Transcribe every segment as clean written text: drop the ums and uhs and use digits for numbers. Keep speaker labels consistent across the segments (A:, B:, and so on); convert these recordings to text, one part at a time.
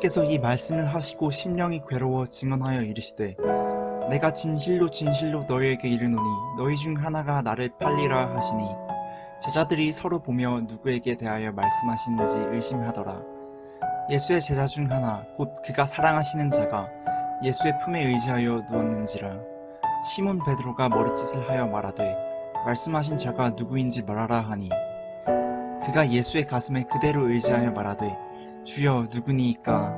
A: 예수께서 이 말씀을 하시고 심령이 괴로워 증언하여 이르시되 내가 진실로 진실로 너희에게 이르노니 너희 중 하나가 나를 팔리라 하시니 제자들이 서로 보며 누구에게 대하여 말씀하시는지 의심하더라. 예수의 제자 중 하나 곧 그가 사랑하시는 자가 예수의 품에 의지하여 누웠는지라. 시몬 베드로가 머리짓을 하여 말하되 말씀하신 자가 누구인지 말하라 하니 그가 예수의 가슴에 그대로 의지하여 말하되 주여 누구니이까.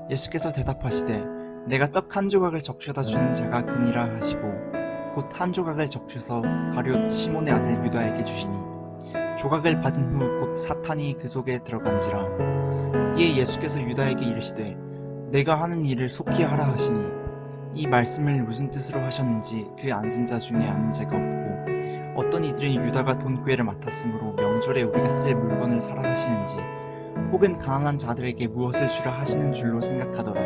A: 예수께서 대답하시되 내가 떡 한 조각을 적셔다 주는 자가 그니라 하시고 곧 한 조각을 적셔서 가룟 시몬의 아들 유다에게 주시니 조각을 받은 후 곧 사탄이 그 속에 들어간지라. 이에 예수께서 유다에게 이르시되 내가 하는 일을 속히 하라 하시니 이 말씀을 무슨 뜻으로 하셨는지 그 앉은 자 중에 아는 자가 없고 어떤 이들은 유다가 돈꾀를 맡았으므로 명절에 우리가 쓸 물건을 사라 하시는지 혹은 가난한 자들에게 무엇을 주라 하시는 줄로 생각하더라.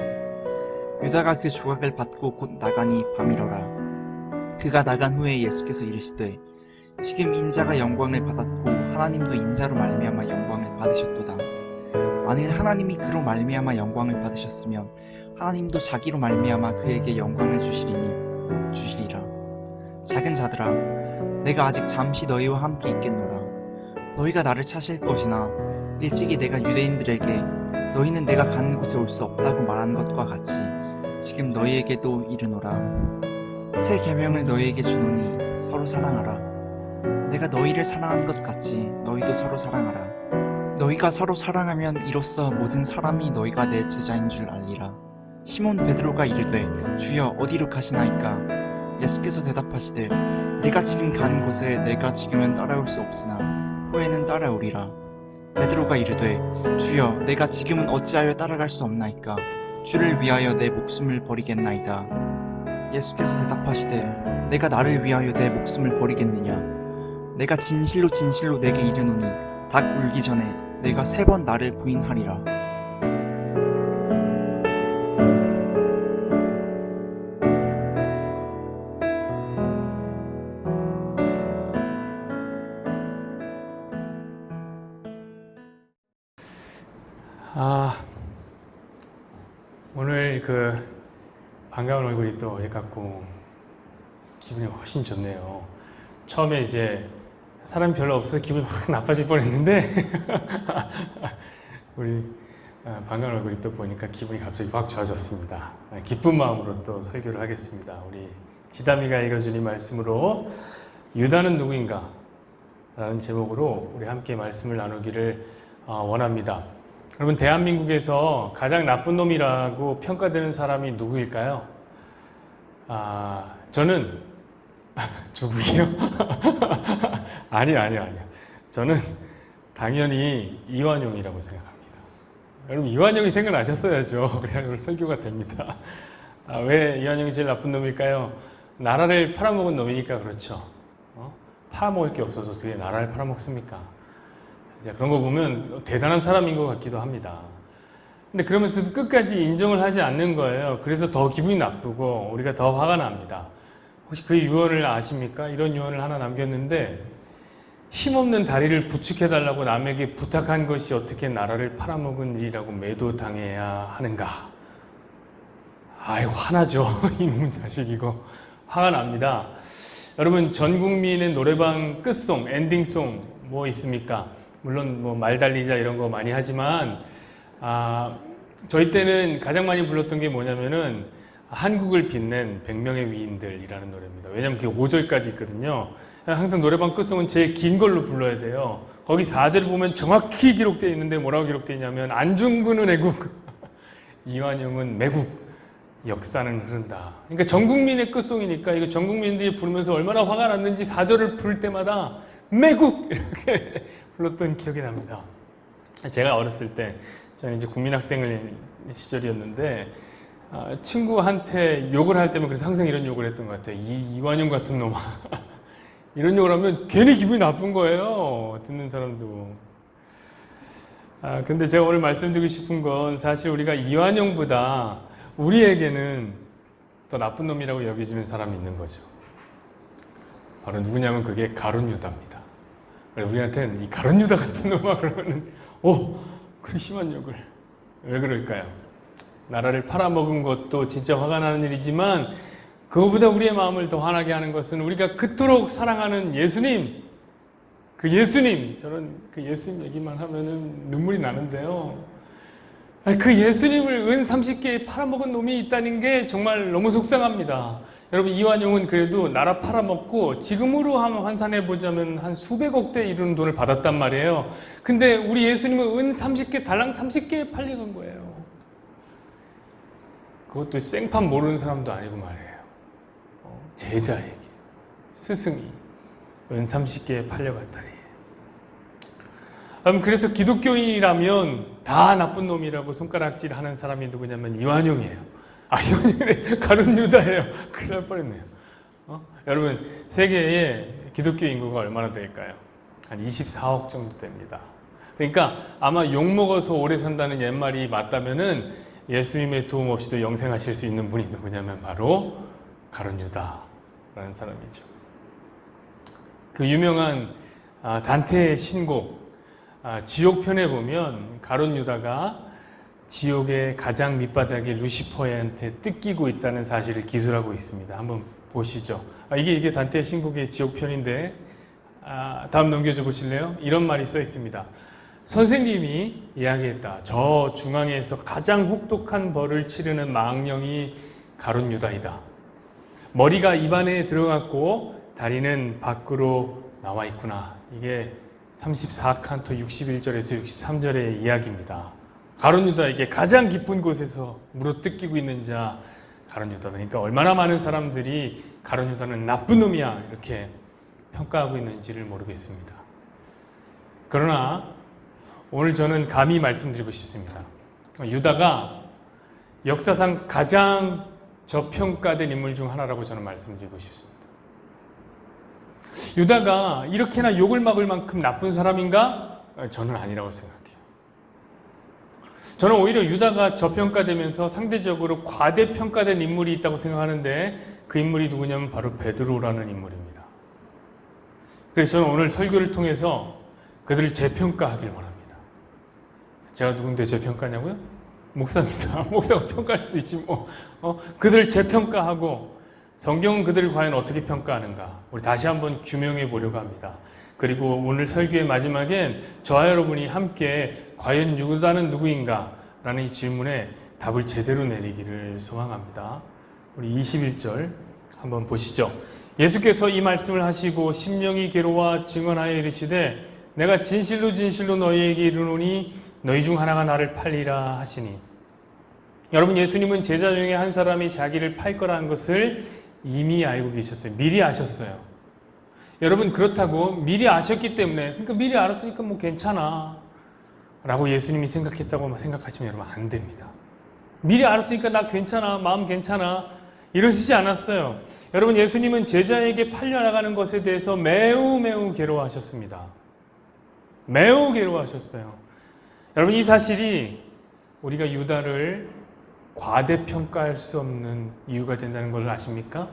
A: 유다가 그 조각을 받고 곧 나가니 밤이러라. 그가 나간 후에 예수께서 이르시되 지금 인자가 영광을 받았고 하나님도 인자로 말미암아 영광을 받으셨도다. 만일 하나님이 그로 말미암아 영광을 받으셨으면 하나님도 자기로 말미암아 그에게 영광을 주시리니 곧 주시리라. 작은 자들아 내가 아직 잠시 너희와 함께 있겠노라. 너희가 나를 찾을 것이나 일찍이 내가 유대인들에게 너희는 내가 가는 곳에 올 수 없다고 말한 것과 같이 지금 너희에게도 이르노라. 새 계명을 너희에게 주노니 서로 사랑하라. 내가 너희를 사랑한 것 같이 너희도 서로 사랑하라. 너희가 서로 사랑하면 이로써 모든 사람이 너희가 내 제자인 줄 알리라. 시몬 베드로가 이르되 주여 어디로 가시나이까. 예수께서 대답하시되 내가 지금 가는 곳에 내가 지금은 따라올 수 없으나 후에는 따라오리라. 베드로가 이르되 주여 내가 지금은 어찌하여 따라갈 수 없나이까. 주를 위하여 내 목숨을 버리겠나이다. 예수께서 대답하시되 내가 나를 위하여 내 목숨을 버리겠느냐. 내가 진실로 진실로 내게 이르노니 닭 울기 전에 내가 3번 나를 부인하리라.
B: 오늘 반가운 얼굴이 또 예같고 기분이 훨씬 좋네요. 처음에 이제 사람이 별로 없어서 기분이 확 나빠질 뻔했는데 우리 반가운 얼굴이 또 보니까 기분이 갑자기 확 좋아졌습니다. 기쁜 마음으로 또 설교를 하겠습니다. 우리 지담이가 읽어준 이 말씀으로 유다는 누구인가? 라는 제목으로 우리 함께 말씀을 나누기를 원합니다. 여러분, 대한민국에서 가장 나쁜 놈이라고 평가되는 사람이 누구일까요? 저는 누구예요? 아니요. 저는 당연히 이완용이라고 생각합니다. 여러분, 이완용이 생각나셨어야죠. 그래야 오늘 설교가 됩니다. 왜 이완용이 제일 나쁜 놈일까요? 나라를 팔아먹은 놈이니까 그렇죠. 팔아먹을 게 없어서 어떻게 나라를 팔아먹습니까? 그런 거 보면 대단한 사람인 것 같기도 합니다. 근데 그러면서도 끝까지 인정을 하지 않는 거예요. 그래서 더 기분이 나쁘고 우리가 더 화가 납니다. 혹시 그 유언을 아십니까? 이런 유언을 하나 남겼는데 힘없는 다리를 부축해달라고 남에게 부탁한 것이 어떻게 나라를 팔아먹은 일이라고 매도당해야 하는가? 아이, 화나죠. 이놈 자식 이거. 화가 납니다. 여러분, 전 국민의 노래방 끝송, 엔딩송 뭐 있습니까? 물론 뭐 말 달리자 이런 거 많이 하지만 저희 때는 가장 많이 불렀던 게 뭐냐면은 한국을 빛낸 100명의 위인들이라는 노래입니다. 왜냐면 그게 5절까지 있거든요. 항상 노래방 끝송은 제일 긴 걸로 불러야 돼요. 거기 4절을 보면 정확히 기록되어 있는데 뭐라고 기록되어 있냐면 안중근은 애국, 이완용은 매국, 역사는 흐른다. 그러니까 전 국민의 끝송이니까 이거 전 국민들이 부르면서 얼마나 화가 났는지 4절을 부를 때마다 매국 이렇게 불렀던 기억이 납니다. 제가 어렸을 때 저는 이제 국민학생을 시절이었는데 친구한테 욕을 할 때면 그래서 항상 이런 욕을 했던 것 같아요. 이완용 같은 놈아. 이런 욕을 하면 괜히 기분이 나쁜 거예요. 듣는 사람도. 근데 제가 오늘 말씀드리고 싶은 건 사실 우리가 이완용보다 우리에게는 더 나쁜 놈이라고 여겨지는 사람이 있는 거죠. 바로 누구냐면 그게 가룟 유다입니다. 우리한테는 이 가룟 유다 같은 놈아 그러면은 그런 심한 욕을 왜 그럴까요? 나라를 팔아먹은 것도 진짜 화가 나는 일이지만 그거보다 우리의 마음을 더 화나게 하는 것은 우리가 그토록 사랑하는 예수님, 저는 그 예수님 얘기만 하면은 눈물이 나는데요. 그 예수님을 은 30개에 팔아먹은 놈이 있다는 게 정말 너무 속상합니다. 여러분, 이완용은 그래도 나라 팔아먹고 지금으로 한번 환산해 보자면 한 수백억대 이르는 돈을 받았단 말이에요. 근데 우리 예수님은 은 30개, 달랑 30개에 팔려간 거예요. 그것도 생판 모르는 사람도 아니고 말이에요. 제자에게, 스승이 은 30개에 팔려갔다니. 그래서 기독교인이라면 다 나쁜 놈이라고 손가락질 하는 사람이 누구냐면 이완용이에요. 이완용이 가룟 유다예요. 큰일 날 뻔했네요. 여러분, 세계의 기독교 인구가 얼마나 될까요? 한 24억 정도 됩니다. 그러니까 아마 욕먹어서 오래 산다는 옛말이 맞다면은 예수님의 도움 없이도 영생하실 수 있는 분이 누구냐면 바로 가룟 유다라는 사람이죠. 그 유명한 단테의 신곡 지옥편에 보면 가룟 유다가 지옥의 가장 밑바닥에 루시퍼한테 뜯기고 있다는 사실을 기술하고 있습니다. 한번 보시죠. 이게 단테의 신곡의 지옥편인데 다음 넘겨줘 보실래요? 이런 말이 써 있습니다. 선생님이 이야기했다. 저 중앙에서 가장 혹독한 벌을 치르는 망령이 가룟 유다이다. 머리가 입안에 들어갔고 다리는 밖으로 나와 있구나. 이게 34칸토 61절에서 63절의 이야기입니다. 가룟 유다에게 가장 깊은 곳에서 물어뜯기고 있는 자 가룟 유다다. 그러니까 얼마나 많은 사람들이 가룟 유다는 나쁜 놈이야 이렇게 평가하고 있는지를 모르겠습니다. 그러나 오늘 저는 감히 말씀드리고 싶습니다. 유다가 역사상 가장 저평가된 인물 중 하나라고 저는 말씀드리고 싶습니다. 유다가 이렇게나 욕을 막을 만큼 나쁜 사람인가? 저는 아니라고 생각해요. 저는 오히려 유다가 저평가되면서 상대적으로 과대평가된 인물이 있다고 생각하는데 그 인물이 누구냐면 바로 베드로라는 인물입니다. 그래서 저는 오늘 설교를 통해서 그들을 재평가하길 원합니다. 제가 누군데 재평가냐고요? 목사입니다. 목사가 평가할 수도 있지 뭐. 그들을 재평가하고 성경은 그들을 과연 어떻게 평가하는가 우리 다시 한번 규명해 보려고 합니다. 그리고 오늘 설교의 마지막엔 저와 여러분이 함께 과연 유다는 누구인가 라는 이 질문에 답을 제대로 내리기를 소망합니다. 우리 21절 한번 보시죠. 예수께서 이 말씀을 하시고 심령이 괴로워 증언하여 이르시되 내가 진실로 진실로 너희에게 이르노니 너희 중 하나가 나를 팔리라 하시니. 여러분, 예수님은 제자 중에 한 사람이 자기를 팔 거라는 것을 이미 알고 계셨어요. 미리 아셨어요. 여러분, 그렇다고 미리 아셨기 때문에, 그러니까 미리 알았으니까 뭐 괜찮아 라고 예수님이 생각했다고 생각하시면 여러분 안 됩니다. 미리 알았으니까 나 괜찮아, 마음 괜찮아 이러시지 않았어요. 여러분, 예수님은 제자에게 팔려나가는 것에 대해서 매우 괴로워하셨습니다. 매우 괴로워하셨어요. 여러분, 이 사실이 우리가 유다를 과대평가할 수 없는 이유가 된다는 걸 아십니까?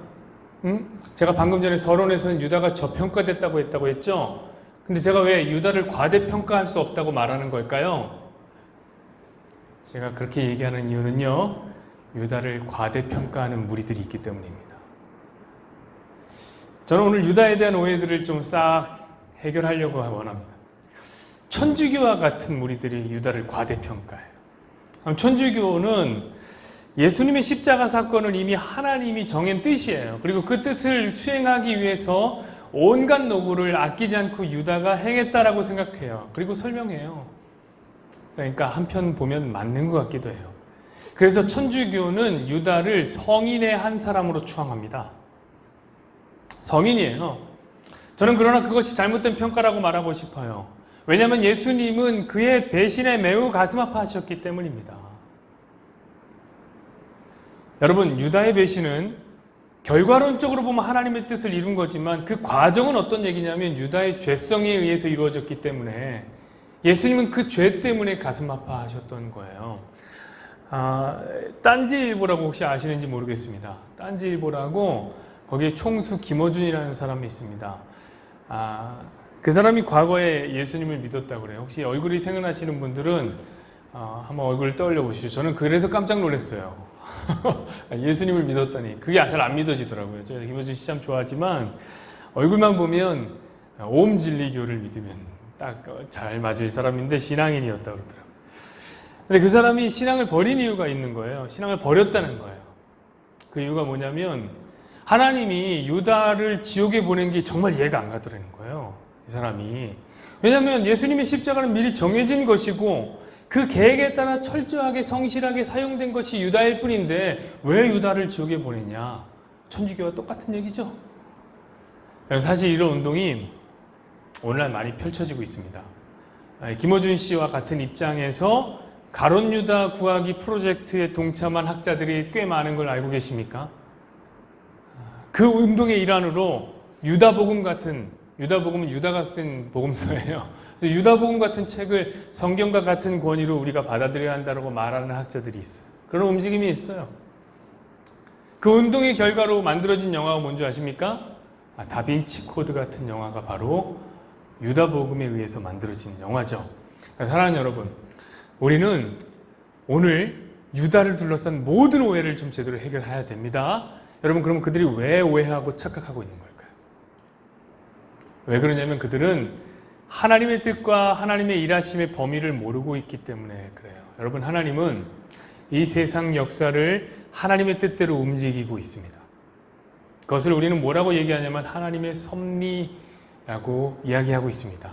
B: 제가 방금 전에 서론에서는 유다가 저평가됐다고 했죠? 근데 제가 왜 유다를 과대평가할 수 없다고 말하는 걸까요? 제가 그렇게 얘기하는 이유는요, 유다를 과대평가하는 무리들이 있기 때문입니다. 저는 오늘 유다에 대한 오해들을 좀 싹 해결하려고 원합니다. 천주교와 같은 무리들이 유다를 과대평가해요. 천주교는 예수님의 십자가 사건은 이미 하나님이 정한 뜻이에요. 그리고 그 뜻을 수행하기 위해서 온갖 노고를 아끼지 않고 유다가 행했다라고 생각해요. 그리고 설명해요. 그러니까 한편 보면 맞는 것 같기도 해요. 그래서 천주교는 유다를 성인의 한 사람으로 추앙합니다. 성인이에요. 저는 그러나 그것이 잘못된 평가라고 말하고 싶어요. 왜냐하면 예수님은 그의 배신에 매우 가슴 아파하셨기 때문입니다. 여러분, 유다의 배신은 결과론적으로 보면 하나님의 뜻을 이룬 거지만 그 과정은 어떤 얘기냐면 유다의 죄성에 의해서 이루어졌기 때문에 예수님은 그 죄 때문에 가슴 아파하셨던 거예요. 딴지일보라고 혹시 아시는지 모르겠습니다. 딴지일보라고 거기에 총수 김어준이라는 사람이 있습니다. 그 사람이 과거에 예수님을 믿었다고 그래요. 혹시 얼굴이 생각나시는 분들은 한번 얼굴을 떠올려 보시죠. 저는 그래서 깜짝 놀랐어요. 예수님을 믿었더니 그게 잘 안 믿어지더라고요. 제가 김어준 씨 참 좋아하지만 얼굴만 보면 오음진리교를 믿으면 딱 잘 맞을 사람인데 신앙인이었다고 그러더라고요. 근데 그 사람이 신앙을 버린 이유가 있는 거예요. 신앙을 버렸다는 거예요. 그 이유가 뭐냐면 하나님이 유다를 지옥에 보낸 게 정말 이해가 안 가더라는 거예요. 이 사람이. 왜냐하면 예수님의 십자가는 미리 정해진 것이고 그 계획에 따라 철저하게 성실하게 사용된 것이 유다일 뿐인데 왜 유다를 지옥에 보내냐? 천주교와 똑같은 얘기죠. 사실 이런 운동이 오늘날 많이 펼쳐지고 있습니다. 김어준 씨와 같은 입장에서 가론 유다 구하기 프로젝트에 동참한 학자들이 꽤 많은 걸 알고 계십니까? 그 운동의 일환으로 유다복음 같은, 유다복음은 유다가 쓴 복음서예요. 그래서 유다복음 같은 책을 성경과 같은 권위로 우리가 받아들여야 한다고 말하는 학자들이 있어요. 그런 움직임이 있어요. 그 운동의 결과로 만들어진 영화가 뭔지 아십니까? 다빈치 코드 같은 영화가 바로 유다복음에 의해서 만들어진 영화죠. 사랑하는 여러분, 우리는 오늘 유다를 둘러싼 모든 오해를 좀 제대로 해결해야 됩니다. 여러분, 그러면 그들이 왜 오해하고 착각하고 있는 걸까요? 왜 그러냐면 그들은 하나님의 뜻과 하나님의 일하심의 범위를 모르고 있기 때문에 그래요. 여러분, 하나님은 이 세상 역사를 하나님의 뜻대로 움직이고 있습니다. 그것을 우리는 뭐라고 얘기하냐면 하나님의 섭리라고 이야기하고 있습니다.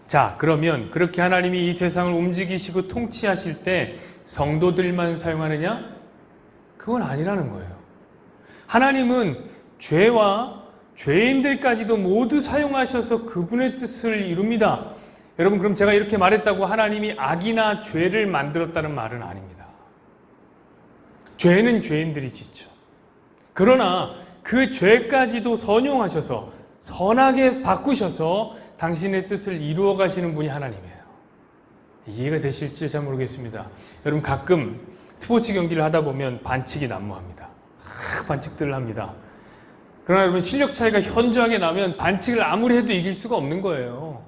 B: 자, 그러면 그렇게 하나님이 이 세상을 움직이시고 통치하실 때 성도들만 사용하느냐? 그건 아니라는 거예요. 하나님은 죄와 죄인들까지도 모두 사용하셔서 그분의 뜻을 이룹니다. 여러분, 그럼 제가 이렇게 말했다고 하나님이 악이나 죄를 만들었다는 말은 아닙니다. 죄는 죄인들이 짓죠. 그러나 그 죄까지도 선용하셔서 선하게 바꾸셔서 당신의 뜻을 이루어 가시는 분이 하나님이에요. 이해가 되실지 잘 모르겠습니다. 여러분, 가끔 스포츠 경기를 하다 보면 반칙이 난무합니다. 반칙들을 합니다. 그러나 여러분, 실력 차이가 현저하게 나면 반칙을 아무리 해도 이길 수가 없는 거예요.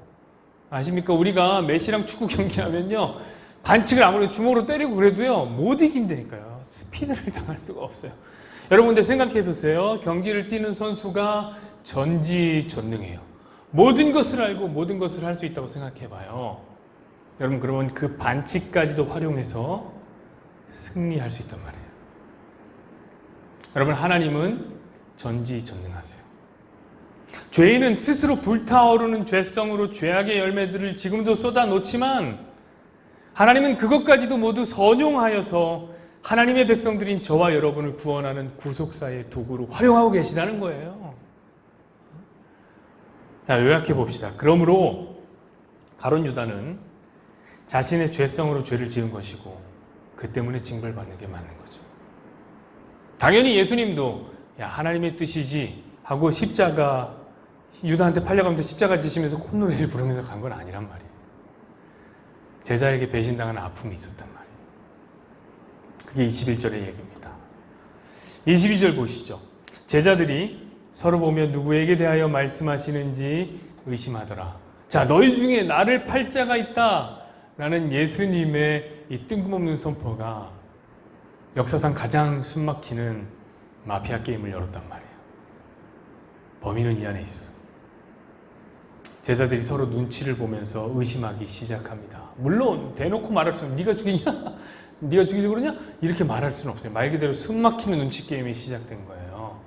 B: 아십니까? 우리가 메시랑 축구 경기하면요, 반칙을 아무리 주먹으로 때리고 그래도요 못 이긴다니까요. 스피드를 당할 수가 없어요. 여러분, 근데 생각해 보세요. 경기를 뛰는 선수가 전지전능해요. 모든 것을 알고 모든 것을 할 수 있다고 생각해 봐요. 여러분, 그러면 그 반칙까지도 활용해서 승리할 수 있단 말이에요. 여러분, 하나님은 전지전능하세요. 죄인은 스스로 불타오르는 죄성으로 죄악의 열매들을 지금도 쏟아놓지만 하나님은 그것까지도 모두 선용하여서 하나님의 백성들인 저와 여러분을 구원하는 구속사의 도구로 활용하고 계시다는 거예요. 자, 요약해 봅시다. 그러므로 가론 유다는 자신의 죄성으로 죄를 지은 것이고 그 때문에 징벌받는 게 맞는 거죠. 당연히 예수님도 야, 하나님의 뜻이지 하고 십자가, 유다한테 팔려가면서 십자가 지시면서 콧노래를 부르면서 간 건 아니란 말이에요. 제자에게 배신당하는 아픔이 있었단 말이에요. 그게 21절의 얘기입니다. 22절 보시죠. 제자들이 서로 보며 누구에게 대하여 말씀하시는지 의심하더라. 자, 너희 중에 나를 팔 자가 있다 라는 예수님의 이 뜬금없는 선포가 역사상 가장 숨막히는 마피아 게임을 열었단 말이에요. 범인은 이 안에 있어. 제자들이 서로 눈치를 보면서 의심하기 시작합니다. 물론 대놓고 말할 수는 네가 죽이냐? 네가 죽이려고 그러냐? 이렇게 말할 수는 없어요. 말 그대로 숨막히는 눈치 게임이 시작된 거예요.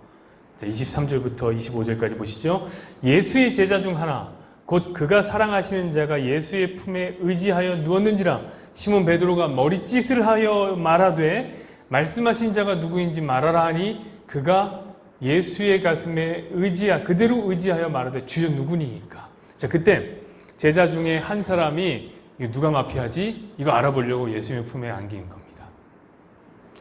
B: 자, 23절부터 25절까지 보시죠. 예수의 제자 중 하나 곧 그가 사랑하시는 자가 예수의 품에 의지하여 누웠는지라. 시몬 베드로가 머리짓을 하여 말하되 말씀하신 자가 누구인지 말하라 하니 그가 예수의 가슴에 그대로 의지하여 말하되 주여 누구니까. 자, 그때 제자 중에 한 사람이 이거 누가 마피아지? 이거 알아보려고 예수님의 품에 안긴 겁니다.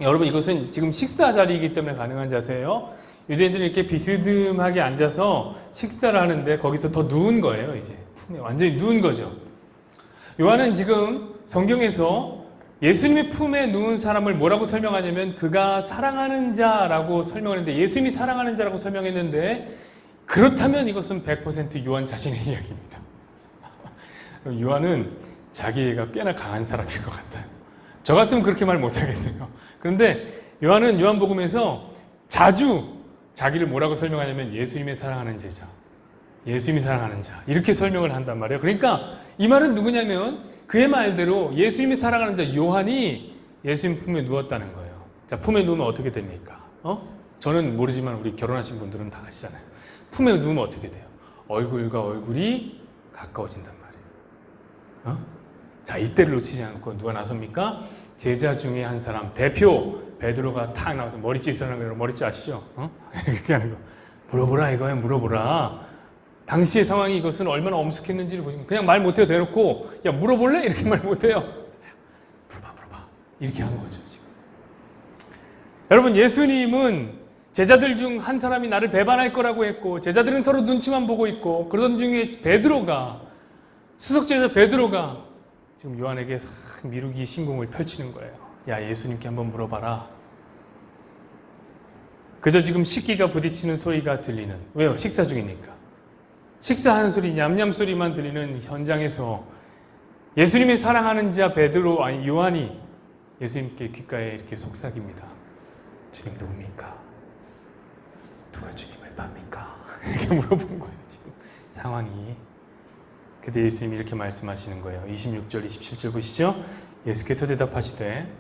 B: 여러분, 이것은 지금 식사 자리이기 때문에 가능한 자세예요. 유대인들이 이렇게 비스듬하게 앉아서 식사를 하는데 거기서 더 누운 거예요. 이제 품에 완전히 누운 거죠. 요한은 지금 성경에서 예수님의 품에 누운 사람을 뭐라고 설명하냐면 그가 사랑하는 자라고 설명했는데, 예수님이 사랑하는 자라고 설명했는데, 그렇다면 이것은 100% 요한 자신의 이야기입니다. 요한은 자기애가 꽤나 강한 사람인 것 같아요. 저 같으면 그렇게 말 못하겠어요. 그런데 요한은 요한복음에서 자주 자기를 뭐라고 설명하냐면 예수님의 사랑하는 제자, 예수님이 사랑하는 자, 이렇게 설명을 한단 말이에요. 그러니까 이 말은 누구냐면 그의 말대로 예수님이 사랑하는 자 요한이 예수님 품에 누웠다는 거예요. 자, 품에 누우면 어떻게 됩니까? 저는 모르지만 우리 결혼하신 분들은 다 아시잖아요. 품에 누우면 어떻게 돼요? 얼굴과 얼굴이 가까워진단 말이에요. 자, 이때를 놓치지 않고 누가 나섭니까? 제자 중에 한 사람, 대표 베드로가 탁 나와서 머리짓 하는 거, 머리짓 아시죠? 이렇게 하는 거. 물어보라 이거야, 물어보라. 당시의 상황이 이것은 얼마나 엄숙했는지를 보시면 그냥 말 못해요. 대놓고 야 물어볼래? 이렇게 말 못해요. 물어봐 이렇게 한 거죠 지금. 여러분, 예수님은 제자들 중 한 사람이 나를 배반할 거라고 했고 제자들은 서로 눈치만 보고 있고 그러던 중에 베드로가, 수석제자 베드로가 지금 요한에게 미루기 신공을 펼치는 거예요. 야, 예수님께 한번 물어봐라. 그저 지금 식기가 부딪히는 소리가 들리는, 왜요? 식사 중이니까. 식사하는 소리, 냠냠 소리만 들리는 현장에서 예수님의 사랑하는 자 베드로, 아니 요한이 예수님께 귓가에 이렇게 속삭입니다. 주님 누굽니까? 누가 주님을 팝니까? 이렇게 물어본 거예요 지금 상황이. 그때 예수님이 이렇게 말씀하시는 거예요. 26절 27절 보시죠. 예수께서 대답하시되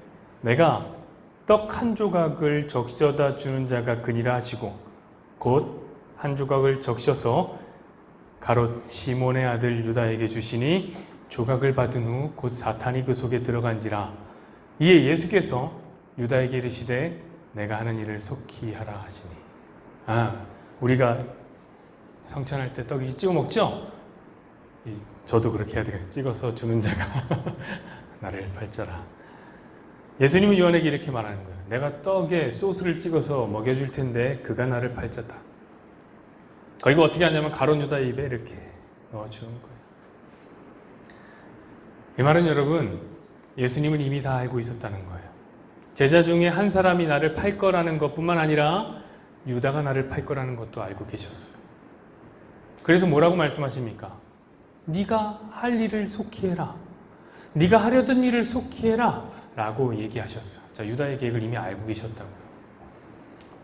B: 내가 떡 한 조각을 적셔다 주는 자가 그니라 하시고 곧 한 조각을 적셔서 가롯 시몬의 아들 유다에게 주시니 조각을 받은 후 곧 사탄이 그 속에 들어간지라. 이에 예수께서 유다에게 이르시되 내가 하는 일을 속히 하라 하시니. 우리가 성찬할 때 떡이 찍어 먹죠? 저도 그렇게 해야 되겠네요. 찍어서 주는 자가 나를 팔자라. 예수님은 요한에게 이렇게 말하는 거예요. 내가 떡에 소스를 찍어서 먹여줄 텐데 그가 나를 팔자다. 그리고 어떻게 하냐면 가룟 유다 입에 이렇게 넣어주는 거예요. 이 말은 여러분, 예수님은 이미 다 알고 있었다는 거예요. 제자 중에 한 사람이 나를 팔 거라는 것뿐만 아니라 유다가 나를 팔 거라는 것도 알고 계셨어요. 그래서 뭐라고 말씀하십니까? 네가 할 일을 속히 해라. 네가 하려던 일을 속히 해라 라고 얘기하셨어요. 자, 유다의 계획을 이미 알고 계셨다고요.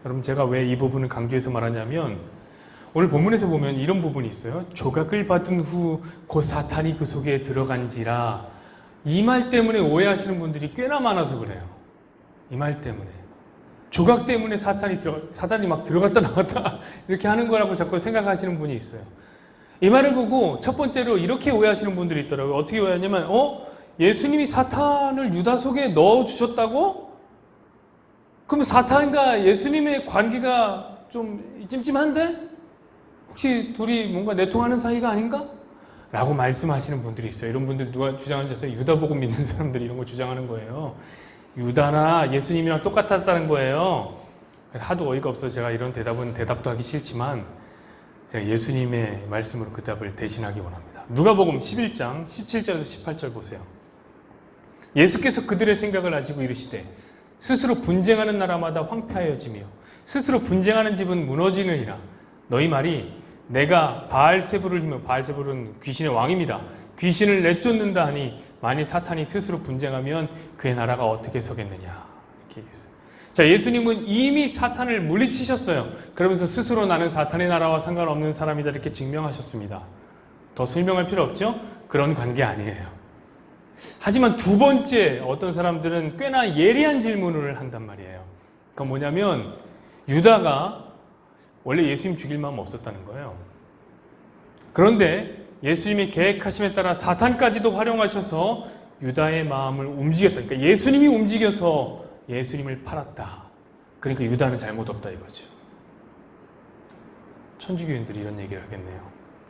B: 여러분, 제가 왜 이 부분을 강조해서 말하냐면 오늘 본문에서 보면 이런 부분이 있어요. 조각을 받은 후 곧 사탄이 그 속에 들어간지라. 이 말 때문에 오해하시는 분들이 꽤나 많아서 그래요. 이 말 때문에. 조각 때문에 사탄이 막 들어갔다 나왔다 이렇게 하는 거라고 자꾸 생각하시는 분이 있어요. 이 말을 보고 첫 번째로 이렇게 오해하시는 분들이 있더라고요. 어떻게 오해하냐면 예수님이 사탄을 유다 속에 넣어주셨다고? 그럼 사탄과 예수님의 관계가 좀 찜찜한데? 혹시 둘이 뭔가 내통하는 사이가 아닌가? 라고 말씀하시는 분들이 있어요. 이런 분들 누가 주장하는지 아세요? 유다복음 믿는 사람들이 이런 거 주장하는 거예요. 유다나 예수님이랑 똑같았다는 거예요. 하도 어이가 없어서 제가 이런 대답도 하기 싫지만 제가 예수님의 말씀으로 그 답을 대신하기 원합니다. 누가복음 11장 17절에서 18절 보세요. 예수께서 그들의 생각을 아시고 이르시되 스스로 분쟁하는 나라마다 황폐하여지며 스스로 분쟁하는 집은 무너지느니라. 너희 말이 내가 바알세불을 힘으로, 바알세불은 귀신의 왕입니다. 귀신을 내쫓는다 하니 만일 사탄이 스스로 분쟁하면 그의 나라가 어떻게 서겠느냐. 이렇게 얘기했어요. 자, 예수님은 이미 사탄을 물리치셨어요. 그러면서 스스로 나는 사탄의 나라와 상관없는 사람이다 이렇게 증명하셨습니다. 더 설명할 필요 없죠? 그런 관계 아니에요. 하지만 두 번째 어떤 사람들은 꽤나 예리한 질문을 한단 말이에요. 그건 뭐냐면 유다가 원래 예수님 죽일 마음 없었다는 거예요. 그런데 예수님의 계획하심에 따라 사탄까지도 활용하셔서 유다의 마음을 움직였다. 그러니까 예수님이 움직여서 예수님을 팔았다. 그러니까 유다는 잘못 없다 이거죠. 천주교인들이 이런 얘기를 하겠네요.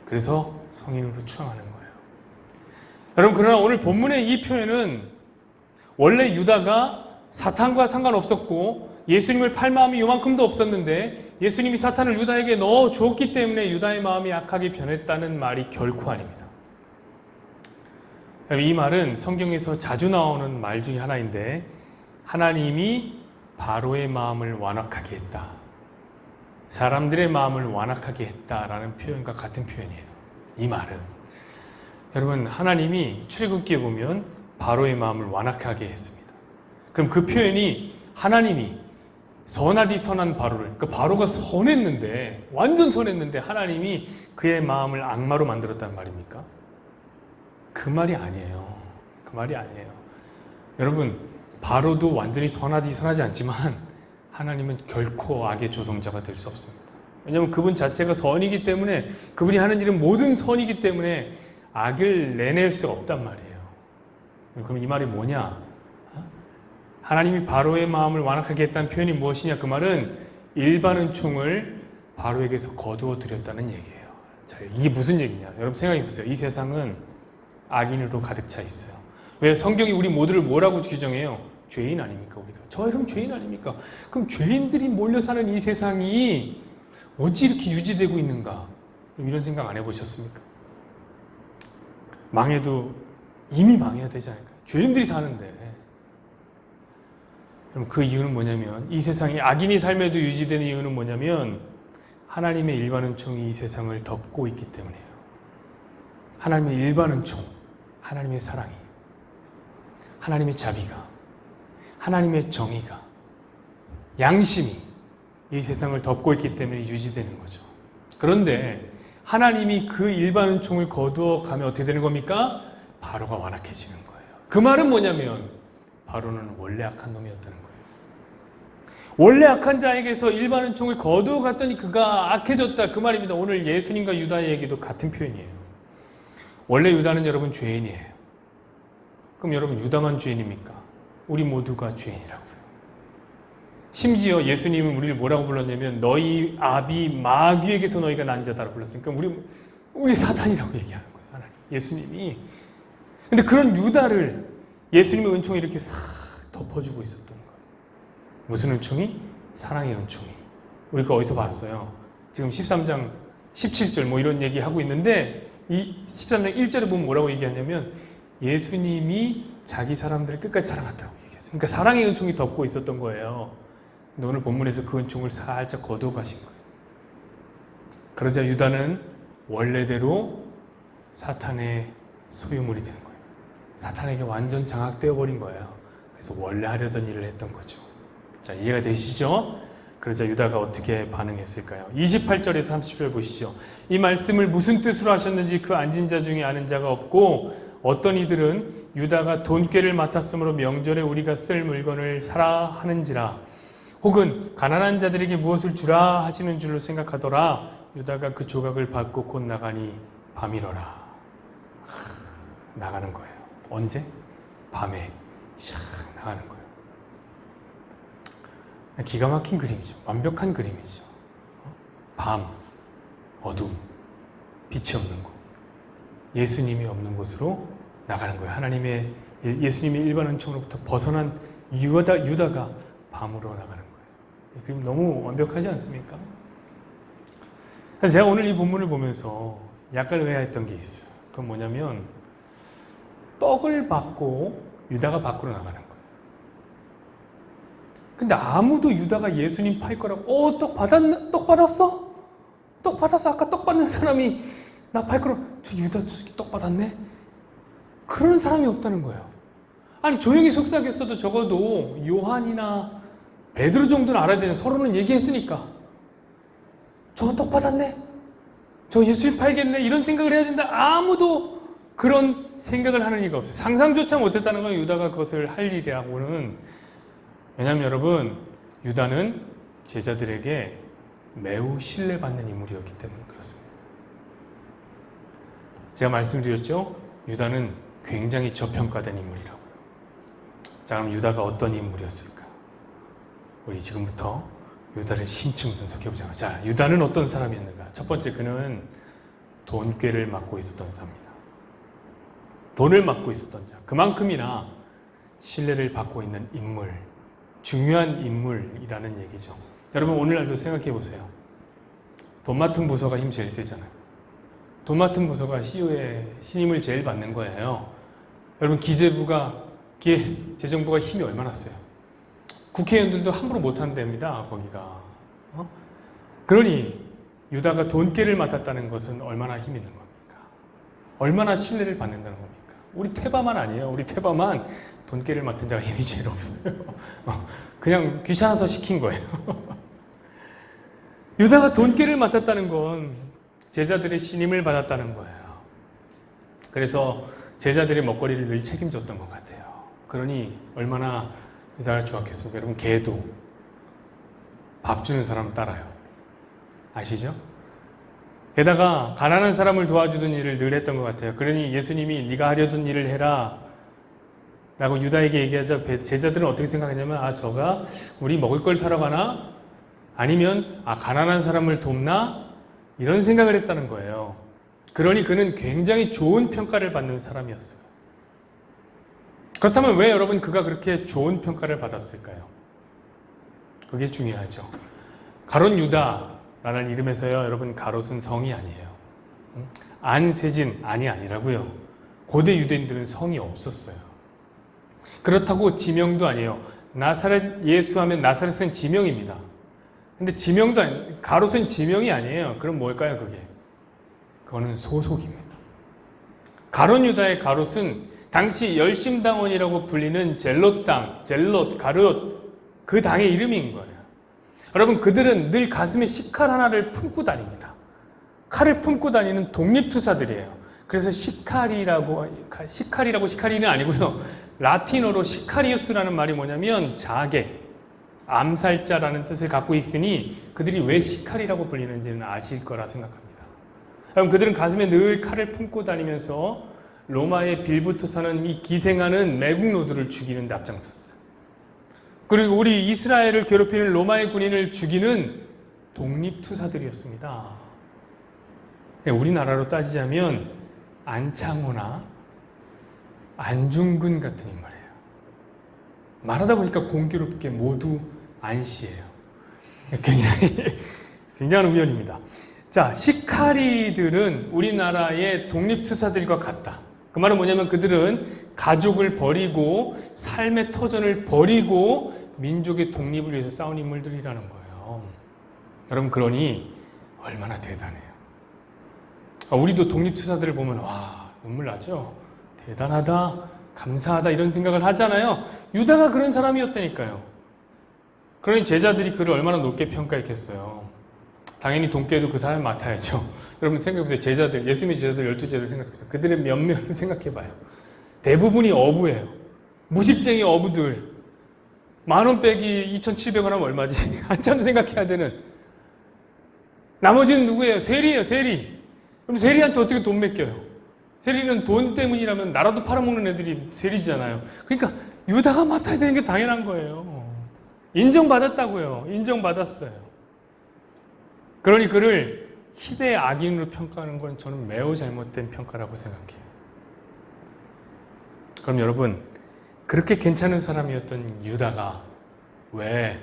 B: 그래서 성인으로 추앙하는 거예요. 여러분, 그러나 오늘 본문의 이 표현은 원래 유다가 사탄과 상관없었고 예수님을 팔 마음이 요만큼도 없었는데 예수님이 사탄을 유다에게 넣어 주었기 때문에 유다의 마음이 악하게 변했다는 말이 결코 아닙니다. 이 말은 성경에서 자주 나오는 말 중에 하나인데 하나님이 바로의 마음을 완악하게 했다. 사람들의 마음을 완악하게 했다라는 표현과 같은 표현이에요. 이 말은. 여러분, 하나님이 출애굽기에 보면 바로의 마음을 완악하게 했습니다. 그럼 그 표현이 하나님이 선하디 선한 바로를, 그 바로가 선했는데, 완전 선했는데 하나님이 그의 마음을 악마로 만들었다는 말입니까? 그 말이 아니에요. 그 말이 아니에요. 여러분, 바로도 완전히 선하디 선하지 않지만 하나님은 결코 악의 조성자가 될 수 없습니다. 왜냐하면 그분 자체가 선이기 때문에, 그분이 하는 일은 모든 선이기 때문에 악을 내낼 수 없단 말이에요. 그럼 이 말이 뭐냐? 하나님이 바로의 마음을 완악하게 했다는 표현이 무엇이냐? 그 말은 일반 은총을 바로에게서 거두어 드렸다는 얘기예요. 자, 이게 무슨 얘기냐? 여러분 생각해 보세요. 이 세상은 악인으로 가득 차 있어요. 왜? 성경이 우리 모두를 뭐라고 규정해요? 죄인 아닙니까? 우리가. 저 여러분 죄인 아닙니까? 그럼 죄인들이 몰려 사는 이 세상이 어찌 이렇게 유지되고 있는가? 이런 생각 안 해보셨습니까? 망해도 이미 망해야 되지 않을까요? 죄인들이 사는데. 그럼 그 이유는 뭐냐면, 이 세상이 악인이 삶에도 유지되는 이유는 뭐냐면 하나님의 일반 은총이 이 세상을 덮고 있기 때문이에요. 하나님의 일반 은총, 하나님의 사랑이, 하나님의 자비가, 하나님의 정의가, 양심이 이 세상을 덮고 있기 때문에 유지되는 거죠. 그런데 하나님이 그 일반 은총을 거두어 가면 어떻게 되는 겁니까? 바로가 완악해지는 거예요. 그 말은 뭐냐면 바로는 원래 악한 놈이었다는 거예요. 원래 악한 자에게서 일반 은총을 거두어 갔더니 그가 악해졌다, 그 말입니다. 오늘 예수님과 유다의 얘기도 같은 표현이에요. 원래 유다는 여러분 죄인이에요. 그럼 여러분 유다만 죄인입니까? 우리 모두가 죄인이라고요. 심지어 예수님은 우리를 뭐라고 불렀냐면 너희 아비 마귀에게서 너희가 난 자다라고 불렀으니까 우리 사탄이라고 얘기하는 거예요. 하나님, 예수님이. 근데 그런 유다를 예수님의 은총이 이렇게 싹 덮어주고 있었던 거예요. 무슨 은총이? 사랑의 은총이. 우리가 어디서 봤어요? 지금 13장 17절 뭐 이런 얘기 하고 있는데 이 13장 1절에 보면 뭐라고 얘기하냐면 예수님이 자기 사람들을 끝까지 사랑한다고 얘기했어요. 그러니까 사랑의 은총이 덮고 있었던 거예요. 근데 오늘 본문에서 그 은총을 살짝 거두어 가신 거예요. 그러자 유다는 원래대로 사탄의 소유물이 되는 거예요. 사탄에게 완전 장악되어 버린 거예요. 그래서 원래 하려던 일을 했던 거죠. 자, 이해가 되시죠? 그러자 유다가 어떻게 반응했을까요? 28절에서 30절 보시죠. 이 말씀을 무슨 뜻으로 하셨는지 그 앉은 자 중에 아는 자가 없고 어떤 이들은 유다가 돈꾀를 맡았으므로 명절에 우리가 쓸 물건을 사라 하는지라 혹은 가난한 자들에게 무엇을 주라 하시는 줄로 생각하더라. 유다가 그 조각을 받고 곧 나가니 밤이러라. 나가는 거예요. 언제? 밤에 샥 나가는 거예요. 기가 막힌 그림이죠. 완벽한 그림이죠. 밤, 어둠, 빛이 없는 곳, 예수님이 없는 곳으로 나가는 거예요. 예수님의 일반 은총으로부터 벗어난 유다가 밤으로 나가는 거예요. 이 그림 너무 완벽하지 않습니까? 그래서 제가 오늘 이 본문을 보면서 약간 의아했던 게 있어요. 그건 뭐냐면 떡을 받고 유다가 밖으로 나가는 거예요. 근데 아무도 유다가 예수님 팔 거라고 떡 받았나? 떡 받았어? 떡 받았어? 아까 떡 받는 사람이 나 팔 거라고 저 유다 떡 받았네? 그런 사람이 없다는 거예요. 아니 조용히 속삭였어도 적어도 요한이나 베드로 정도는 알아야 되는 서로는 얘기했으니까 저 떡 받았네? 저 예수님 팔겠네? 이런 생각을 해야 된다. 아무도 그런 생각을 하는 이가 없어요. 상상조차 못했다는 건 유다가 그것을 할 일이라고는. 왜냐하면 여러분 유다는 제자들에게 매우 신뢰받는 인물이었기 때문에 그렇습니다. 제가 말씀드렸죠? 유다는 굉장히 저평가된 인물이라고요. 자, 그럼 유다가 어떤 인물이었을까? 우리 지금부터 유다를 심층 분석해보자. 자, 유다는 어떤 사람이었는가? 첫 번째, 그는 돈꾀를 맡고 있었던 사람입니다. 돈을 맡고 있었던 자. 그만큼이나 신뢰를 받고 있는 인물, 중요한 인물이라는 얘기죠. 여러분 오늘날도 생각해보세요. 돈 맡은 부서가 힘 제일 세잖아요. 돈 맡은 부서가 CEO의 신임을 제일 받는 거예요. 여러분 재정부가 힘이 얼마나 세요. 국회의원들도 함부로 못한답니다. 거기가. 그러니 유다가 돈꾀를 맡았다는 것은 얼마나 힘 있는 겁니까? 얼마나 신뢰를 받는다는 겁니까? 우리 테바만 아니에요. 우리 테바만 돈깨를 맡은 자가 힘이 제일 없어요. 그냥 귀찮아서 시킨 거예요. 유다가 돈깨를 맡았다는 건 제자들의 신임을 받았다는 거예요. 그래서 제자들의 먹거리를 늘 책임졌던 것 같아요. 그러니 얼마나 유다가 좋았겠습니까? 여러분, 개도 밥 주는 사람 따라요. 아시죠? 게다가 가난한 사람을 도와주던 일을 늘 했던 것 같아요. 그러니 예수님이 네가 하려던 일을 해라 라고 유다에게 얘기하자 제자들은 어떻게 생각했냐면 저가 우리 먹을 걸 사러 가나? 아니면 가난한 사람을 돕나? 이런 생각을 했다는 거예요. 그러니 그는 굉장히 좋은 평가를 받는 사람이었어요. 그렇다면 왜 여러분 그가 그렇게 좋은 평가를 받았을까요? 그게 중요하죠. 가롯 유다라는 이름에서요, 여러분 가롯은 성이 아니에요. 안세진 안이 아니라고요. 고대 유대인들은 성이 없었어요. 그렇다고 지명도 아니에요. 나사렛 예수 하면 나사렛은 지명입니다. 근데 지명도 가롯은 지명이 아니에요. 그럼 뭘까요, 그게? 그거는 소속입니다. 가롯 유다의 가롯은 당시 열심당원이라고 불리는 젤롯당, 가롯, 그 당의 이름인 거예요. 여러분, 그들은 늘 가슴에 식칼 하나를 품고 다닙니다. 칼을 품고 다니는 독립투사들이에요. 그래서 시카리는 아니고요. 라틴어로 시카리우스라는 말이 뭐냐면 자객, 암살자라는 뜻을 갖고 있으니 그들이 왜 시칼이라고 불리는지는 아실 거라 생각합니다. 여러분, 그들은 가슴에 늘 칼을 품고 다니면서 로마의 빌부투사는 이 기생하는 매국노들을 죽이는 데 앞장섰어요. 그리고 우리 이스라엘을 괴롭히는 로마의 군인을 죽이는 독립투사들이었습니다. 우리나라로 따지자면 안창호나 안중근 같은 인물이에요. 말하다 보니까 공교롭게 모두 안씨예요. 굉장한 우연입니다. 자, 시카리들은 우리나라의 독립투사들과 같다. 그 말은 뭐냐면 그들은 가족을 버리고 삶의 터전을 버리고 민족의 독립을 위해서 싸운 인물들이라는 거예요. 여러분, 그러니 얼마나 대단해요. 우리도 독립투사들을 보면 와, 눈물 나죠? 대단하다, 감사하다 이런 생각을 하잖아요. 유다가 그런 사람이었다니까요. 그러니 제자들이 그를 얼마나 높게 평가했겠어요. 당연히 돈깨도 그 사람을 맡아야죠. 여러분 생각해보세요. 제자들, 예수님의 제자들 12제자들 생각해보세요. 그들의 면면을 생각해봐요. 대부분이 어부예요. 무식쟁이 어부들. 10,000원 빼기 2,700원 하면 얼마지? 한참 생각해야 되는. 나머지는 누구예요? 세리예요, 세리. 그럼 세리한테 어떻게 돈 맡겨요? 세리는 돈 때문이라면 나라도 팔아먹는 애들이 세리잖아요. 그러니까 유다가 맡아야 되는 게 당연한 거예요. 인정받았다고요. 인정받았어요. 그러니 그를 희대의 악인으로 평가하는 건 저는 매우 잘못된 평가라고 생각해요. 그럼 여러분, 그렇게 괜찮은 사람이었던 유다가 왜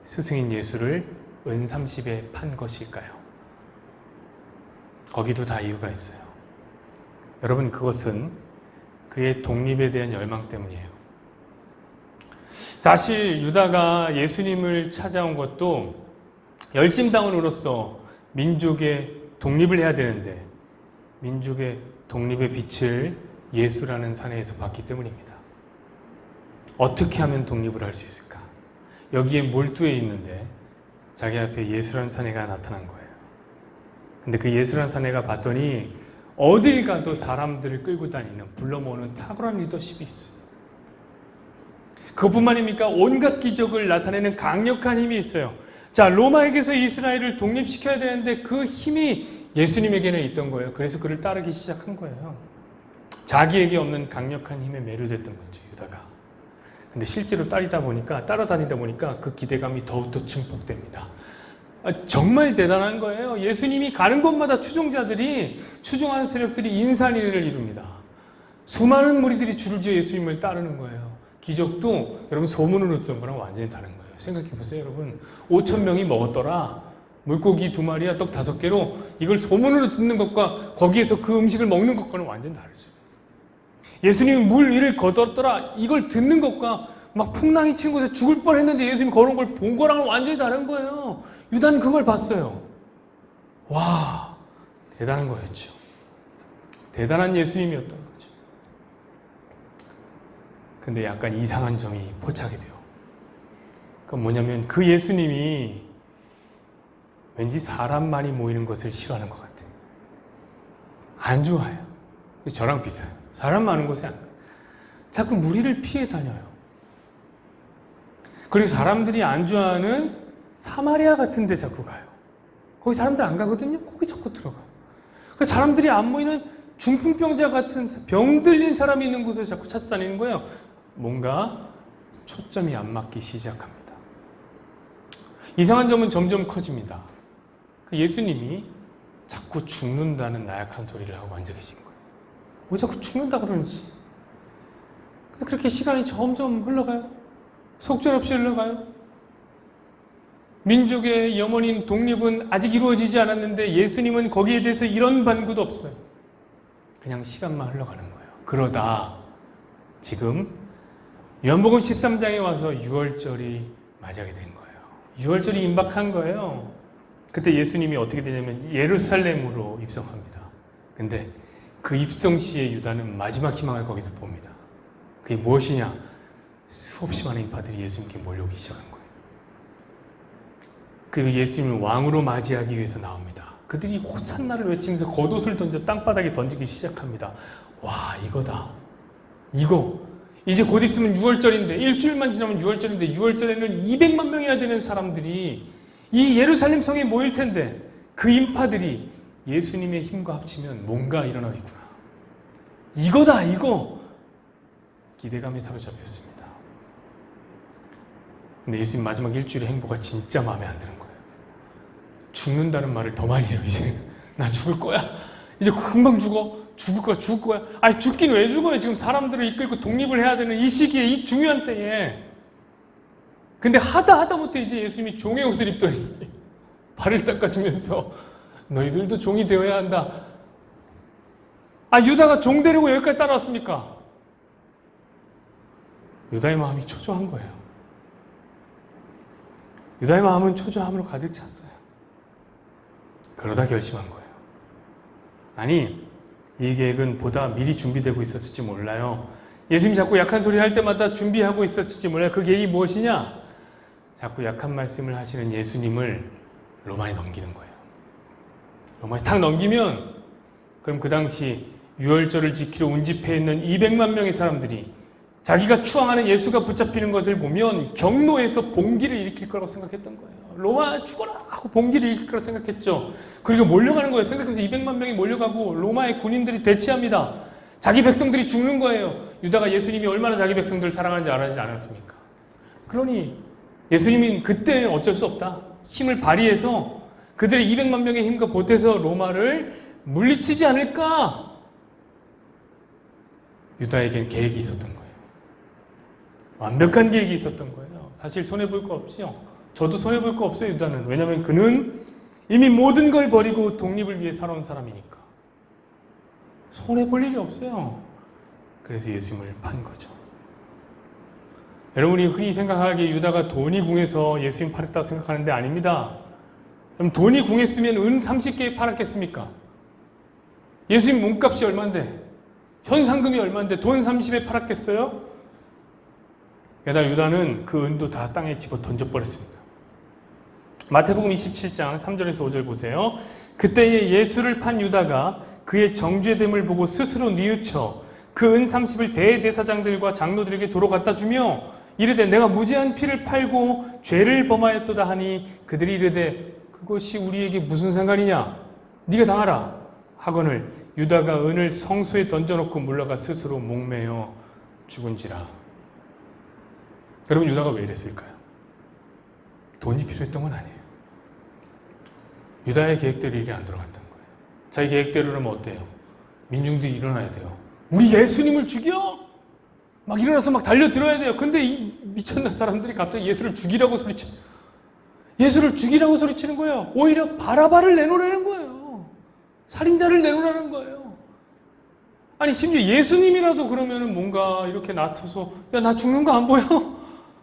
B: 스승인 예수를 은30에 판 것일까요? 거기도 다 이유가 있어요. 여러분, 그것은 그의 독립에 대한 열망 때문이에요. 사실 유다가 예수님을 찾아온 것도 열심당원으로서 민족의 독립을 해야 되는데 민족의 독립의 빛을 예수라는 사내에서 봤기 때문입니다. 어떻게 하면 독립을 할 수 있을까? 여기에 몰두해 있는데 자기 앞에 예수라는 사내가 나타난 거예요. 근데 그 예수라는 사내가 봤더니 어딜 가도 사람들을 끌고 다니는, 불러 모으는 탁월한 리더십이 있어요. 그것뿐만입니까? 온갖 기적을 나타내는 강력한 힘이 있어요. 자, 로마에게서 이스라엘을 독립시켜야 되는데 그 힘이 예수님에게는 있던 거예요. 그래서 그를 따르기 시작한 거예요. 자기에게 없는 강력한 힘에 매료됐던 거죠, 유다가. 근데 실제로 따라다니다 보니까 그 기대감이 더욱더 증폭됩니다. 정말 대단한 거예요. 예수님이 가는 곳마다 추종하는 세력들이 인산인해를 이룹니다. 수많은 무리들이 줄을 지어 예수님을 따르는 거예요. 기적도 여러분 소문으로 듣던 거랑 완전히 다른 거예요. 생각해 보세요, 여러분. 5,000명이 먹었더라. 물고기 2마리야, 떡 5개로 이걸 소문으로 듣는 것과 거기에서 그 음식을 먹는 것과는 완전히 다르죠. 예수님이 물 위를 걷었더라. 이걸 듣는 것과 막 풍랑이 친 곳에 죽을 뻔했는데 예수님이 걸어온 걸 본 거랑은 완전히 다른 거예요. 유다는 그걸 봤어요. 와, 대단한 거였죠. 대단한 예수님이었던 거죠. 근데 약간 이상한 점이 포착이 돼요. 그건 뭐냐면 그 예수님이 왠지 사람 많이 모이는 것을 싫어하는 것 같아요. 안 좋아해요. 저랑 비슷해요. 사람 많은 곳에 안 가요. 자꾸 무리를 피해 다녀요. 그리고 사람들이 안 좋아하는 사마리아 같은 데 자꾸 가요. 거기 사람들 안 가거든요? 거기 자꾸 들어가요. 그래서 사람들이 안 모이는 중풍병자 같은 병 들린 사람이 있는 곳을 자꾸 찾아다니는 거예요. 뭔가 초점이 안 맞기 시작합니다. 이상한 점은 점점 커집니다. 예수님이 자꾸 죽는다는 나약한 소리를 하고 앉아 계신 거예요. 왜 자꾸 죽는다 그러는지. 근데 그렇게 시간이 점점 흘러가요. 속절없이 흘러가요. 민족의 염원인 독립은 아직 이루어지지 않았는데 예수님은 거기에 대해서 이런 반구도 없어요. 그냥 시간만 흘러가는 거예요. 그러다 지금 요한복음 13장에 와서 6월절이 맞이하게 된 거예요. 6월절이 임박한 거예요. 그때 예수님이 어떻게 되냐면 예루살렘으로 입성합니다. 근데 그 입성 시에 유다는 마지막 희망을 거기서 봅니다. 그게 무엇이냐? 수없이 많은 인파들이 예수님께 몰려오기 시작한 거예요. 그리고 예수님을 왕으로 맞이하기 위해서 나옵니다. 그들이 호산나를 외치면서 겉옷을 던져 땅바닥에 던지기 시작합니다. 와, 이거다. 이거. 이제 곧 있으면 6월절인데, 일주일만 지나면 6월절인데, 6월절에는 200만 명이나 되는 사람들이 이 예루살렘 성에 모일 텐데, 그 인파들이 예수님의 힘과 합치면 뭔가 일어나겠구나. 이거다, 이거. 기대감에 사로잡혔습니다. 근데 예수님 마지막 일주일의 행보가 진짜 마음에 안 드는 거예요. 죽는다는 말을 더 많이 해요, 이제. 나 죽을 거야. 이제 금방 죽어. 죽을 거야, 죽을 거야. 아니, 죽긴 왜 죽어요? 지금 사람들을 이끌고 독립을 해야 되는 이 시기에, 이 중요한 때에. 근데 하다못해 이제 예수님이 종의 옷을 입더니 발을 닦아주면서 너희들도 종이 되어야 한다. 아, 유다가 종 데리고 여기까지 따라왔습니까? 유다의 마음이 초조한 거예요. 유다의 마음은 초조함으로 가득 찼어요. 그러다 결심한 거예요. 아니, 이 계획은 보다 미리 준비되고 있었을지 몰라요. 예수님이 자꾸 약한 소리 할 때마다 준비하고 있었을지 몰라요. 그 계획이 무엇이냐? 자꾸 약한 말씀을 하시는 예수님을 로마에 넘기는 거예요. 로마에 탁 넘기면 그럼 그 당시 유월절을 지키러 운집해 있는 200만 명의 사람들이 자기가 추앙하는 예수가 붙잡히는 것을 보면 경로에서 봉기를 일으킬 거라고 생각했던 거예요. 로마 죽어라 하고 봉기를 일으킬 거라고 생각했죠. 그리고 몰려가는 거예요. 생각해서 200만 명이 몰려가고 로마의 군인들이 대치합니다. 자기 백성들이 죽는 거예요. 유다가 예수님이 얼마나 자기 백성들을 사랑하는지 알지 않았습니까? 그러니 예수님은 그때 어쩔 수 없다. 힘을 발휘해서 그들의 200만 명의 힘과 보태서 로마를 물리치지 않을까? 유다에겐 계획이 있었던 거예요. 완벽한 계획이 있었던 거예요. 사실 손해볼 거 없죠. 저도 손해볼 거 없어요, 유다는. 왜냐하면 그는 이미 모든 걸 버리고 독립을 위해 살아온 사람이니까. 손해볼 일이 없어요. 그래서 예수님을 판 거죠. 여러분이 흔히 생각하기에 유다가 돈이 궁해서 예수님 팔았다고 생각하는데 아닙니다. 그럼 돈이 궁했으면 은 30개에 팔았겠습니까? 예수님 몸값이 얼만데? 현상금이 얼만데 돈 30에 팔았겠어요? 게다가 유다는 그 은도 다 땅에 집어 던져버렸습니다. 마태복음 27장 3절에서 5절 보세요. 그때에 예수를 판 유다가 그의 정죄됨을 보고 스스로 뉘우쳐 그 은 30을 대제사장들과 장로들에게 도로 갖다 주며 이르되 내가 무죄한 피를 팔고 죄를 범하였도다 하니 그들이 이르되 그것이 우리에게 무슨 상관이냐? 네가 당하라 하거늘 유다가 은을 성소에 던져놓고 물러가 스스로 목매어 죽은지라. 여러분, 유다가 왜 이랬을까요? 돈이 필요했던 건 아니에요. 유다의 계획대로 일이 안 돌아갔던 거예요. 자기 계획대로라면 어때요? 민중들이 일어나야 돼요. 우리 예수님을 죽여! 막 일어나서 막 달려들어야 돼요. 근데 이 미쳤나 사람들이 갑자기 예수를 죽이라고 소리쳐. 예수를 죽이라고 소리치는 거예요. 오히려 바라바를 내놓으라는 거예요. 살인자를 내놓으라는 거예요. 아니, 심지어 예수님이라도 그러면은 뭔가 이렇게 나서서 야, 나 죽는 거 안 보여?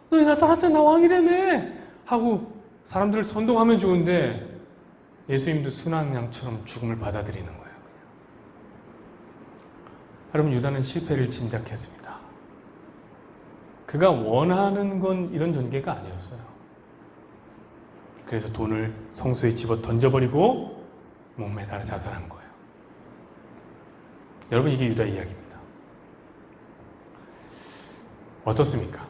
B: 너 나 따랐잖아, 나 왕이라며 하고 사람들을 선동하면 좋은데 예수님도 순한 양처럼 죽음을 받아들이는 거예요. 여러분, 유다는 실패를 짐작했습니다. 그가 원하는 건 이런 전개가 아니었어요. 그래서 돈을 성소에 집어 던져버리고 목매달아 자살한 거예요. 여러분, 이게 유다 이야기입니다. 어떻습니까?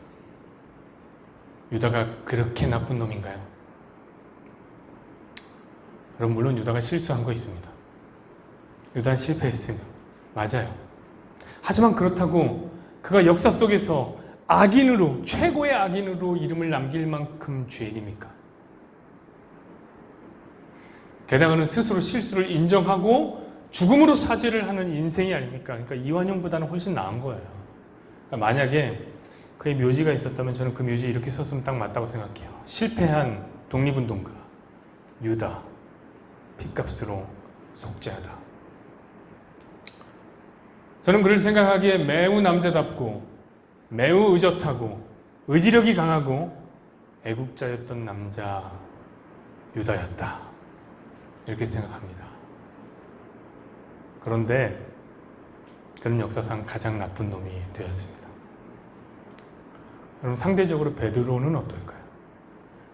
B: 유다가 그렇게 나쁜 놈인가요? 여러분, 물론 유다가 실수한 거 있습니다. 유다는 실패했으면 맞아요. 하지만 그렇다고 그가 역사 속에서 악인으로, 최고의 악인으로 이름을 남길 만큼 죄인입니까? 게다가는 스스로 실수를 인정하고 죽음으로 사죄를 하는 인생이 아닙니까? 그러니까 이완용보다는 훨씬 나은 거예요. 그러니까 만약에 그의 묘지가 있었다면 저는 그 묘지에 이렇게 썼으면 딱 맞다고 생각해요. 실패한 독립운동가 유다, 핏값으로 속죄하다. 저는 그를 생각하기에 매우 남자답고 매우 의젓하고 의지력이 강하고 애국자였던 남자 유다였다, 이렇게 생각합니다. 그런데 그는 역사상 가장 나쁜 놈이 되었습니다. 그럼 상대적으로 베드로는 어떨까요?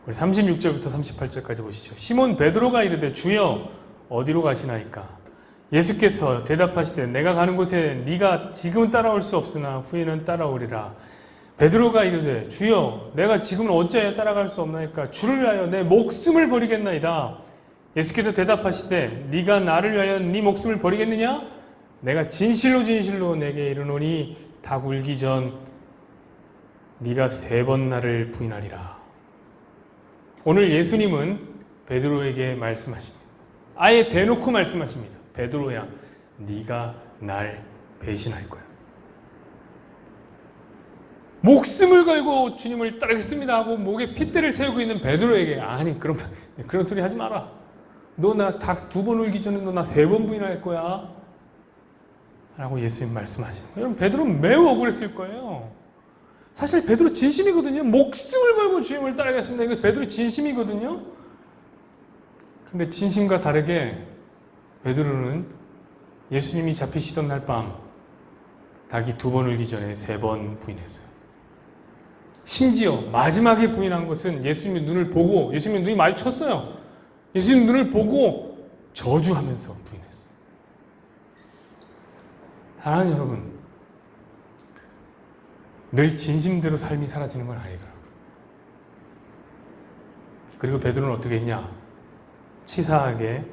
B: 우리 36절부터 38절까지 보시죠. 시몬 베드로가 이르되 주여 어디로 가시나이까? 예수께서 대답하시되 내가 가는 곳에 네가 지금은 따라올 수 없으나 후에는 따라오리라. 베드로가 이르되 주여 내가 지금은 어찌하여 따라갈 수 없나이까? 주를 위하여 내 목숨을 버리겠나이다. 예수께서 대답하시되 네가 나를 위하여 네 목숨을 버리겠느냐? 내가 진실로 진실로 내게 이르노니 닭 울기 전 네가 3번 나를 부인하리라. 오늘 예수님은 베드로에게 말씀하십니다. 아예 대놓고 말씀하십니다. 베드로야, 네가 날 배신할 거야. 목숨을 걸고 주님을 따르겠습니다 하고 목에 핏대를 세우고 있는 베드로에게 아니 그런 소리 하지 마라. 너 나 닭 2번 울기 전에 너 나 3번 부인할 거야 라고 예수님 말씀하시는 거예요. 여러분, 베드로는 매우 억울했을 거예요. 사실 베드로 진심이거든요. 목숨을 걸고 주님을 따르겠습니다. 이거 베드로 진심이거든요. 근데 진심과 다르게 베드로는 예수님이 잡히시던 날 밤 닭이 2번 울기 전에 3번 부인했어요. 심지어 마지막에 부인한 것은 예수님의 눈을 보고, 예수님의 눈이 마주쳤어요. 예수님 눈을 보고 저주하면서 부인했어요. 사랑하는 여러분, 늘 진심대로 삶이 사라지는 건 아니더라고요. 그리고 베드로는 어떻게 했냐? 치사하게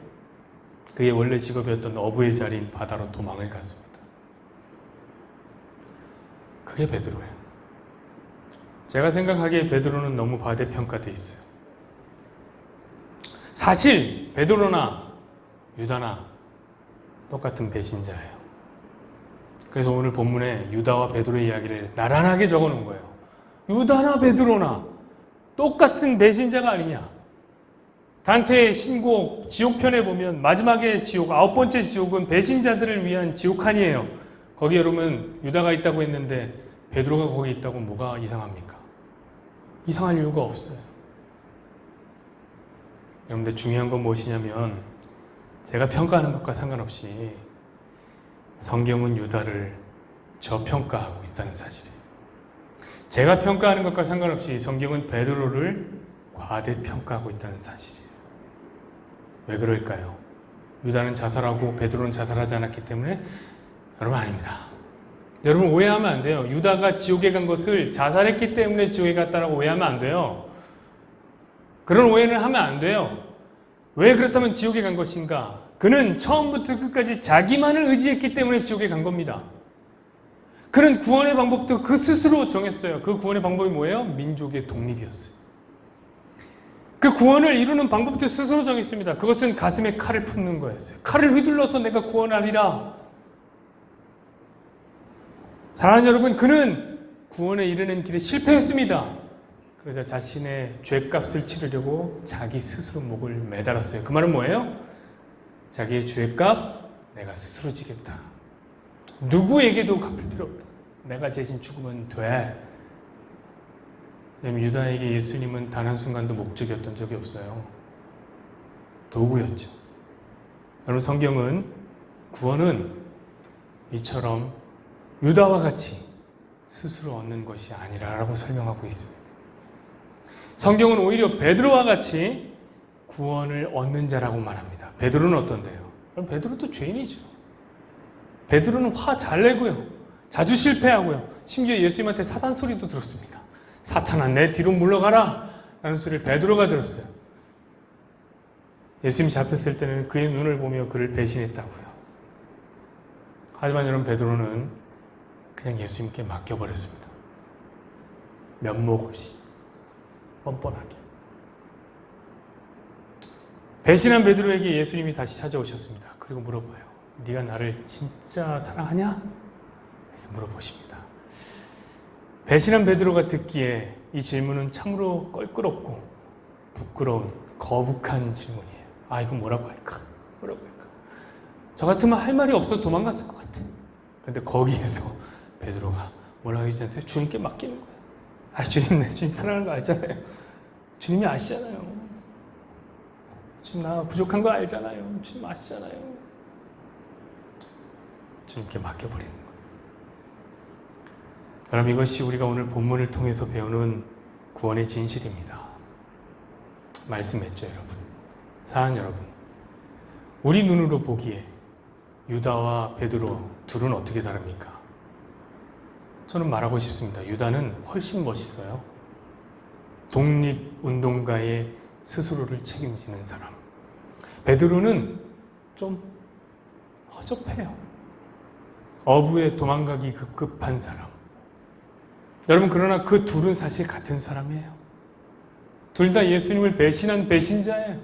B: 그의 원래 직업이었던 어부의 자리인 바다로 도망을 갔습니다. 그게 베드로예요. 제가 생각하기에 베드로는 너무 과대평가되어 있어요. 사실 베드로나 유다나 똑같은 배신자예요. 그래서 오늘 본문에 유다와 베드로의 이야기를 나란하게 적어놓은 거예요. 유다나 베드로나 똑같은 배신자가 아니냐. 단테의 신곡 지옥편에 보면 마지막에 지옥, 9번째 지옥은 배신자들을 위한 지옥칸이에요. 거기 여러분 유다가 있다고 했는데 베드로가 거기 있다고 뭐가 이상합니까? 이상할 이유가 없어요. 여러분들 중요한 건 무엇이냐면 제가 평가하는 것과 상관없이 성경은 유다를 저평가하고 있다는 사실이에요. 제가 평가하는 것과 상관없이 성경은 베드로를 과대평가하고 있다는 사실이에요. 왜 그럴까요? 유다는 자살하고 베드로는 자살하지 않았기 때문에? 여러분, 아닙니다. 여러분, 오해하면 안 돼요. 유다가 지옥에 간 것을 자살했기 때문에 지옥에 갔다라고 오해하면 안 돼요. 그런 오해는 하면 안 돼요. 왜 그렇다면 지옥에 간 것인가? 그는 처음부터 끝까지 자기만을 의지했기 때문에 지옥에 간 겁니다. 그는 구원의 방법도 그 스스로 정했어요. 그 구원의 방법이 뭐예요? 민족의 독립이었어요. 그 구원을 이루는 방법도 스스로 정했습니다. 그것은 가슴에 칼을 품는 거였어요. 칼을 휘둘러서 내가 구원하리라. 사랑하는 여러분, 그는 구원에 이르는 길에 실패했습니다. 그러자 자신의 죄값을 치르려고 자기 스스로 목을 매달았어요. 그 말은 뭐예요? 자기의 죄값 내가 스스로 지겠다. 누구에게도 갚을 필요 없다. 내가 대신 죽으면 돼. 유다에게 예수님은 단 한순간도 목적이었던 적이 없어요. 도구였죠. 여러분, 성경은 구원은 이처럼 유다와 같이 스스로 얻는 것이 아니라라고 설명하고 있습니다. 성경은 오히려 베드로와 같이 구원을 얻는 자라고 말합니다. 베드로는 어떤데요? 그럼 베드로도 죄인이죠. 베드로는 화 잘 내고요. 자주 실패하고요. 심지어 예수님한테 사단 소리도 들었습니다. 사탄아, 내 뒤로 물러가라! 라는 소리를 베드로가 들었어요. 예수님이 잡혔을 때는 그의 눈을 보며 그를 배신했다고요. 하지만 여러분, 베드로는 그냥 예수님께 맡겨버렸습니다. 면목 없이, 뻔뻔하게. 배신한 베드로에게 예수님이 다시 찾아오셨습니다. 그리고 물어봐요. 네가 나를 진짜 사랑하냐? 이렇게 물어보십니다. 배신한 베드로가 듣기에 이 질문은 참으로 껄끄럽고 부끄러운 거북한 질문이에요. 아, 이거 뭐라고 할까? 뭐라고 할까? 저 같으면 할 말이 없어 도망갔을 것 같아. 근데 거기에서 베드로가 뭐라고 하지 않는데 주님께 맡기는 거예요. 아, 주님, 내 주님 사랑하는 거 알잖아요. 주님이 아시잖아요. 주님 나 부족한 거 알잖아요. 주님 아시잖아요. 주님께 맡겨버리는 거예요. 여러분, 이것이 우리가 오늘 본문을 통해서 배우는 구원의 진실입니다. 말씀했죠, 여러분. 사랑하는 여러분, 우리 눈으로 보기에 유다와 베드로 둘은 어떻게 다릅니까? 저는 말하고 싶습니다. 유다는 훨씬 멋있어요. 독립운동가의 스스로를 책임지는 사람. 베드로는 좀 허접해요. 어부에 도망가기 급급한 사람. 여러분, 그러나 그 둘은 사실 같은 사람이에요. 둘 다 예수님을 배신한 배신자예요.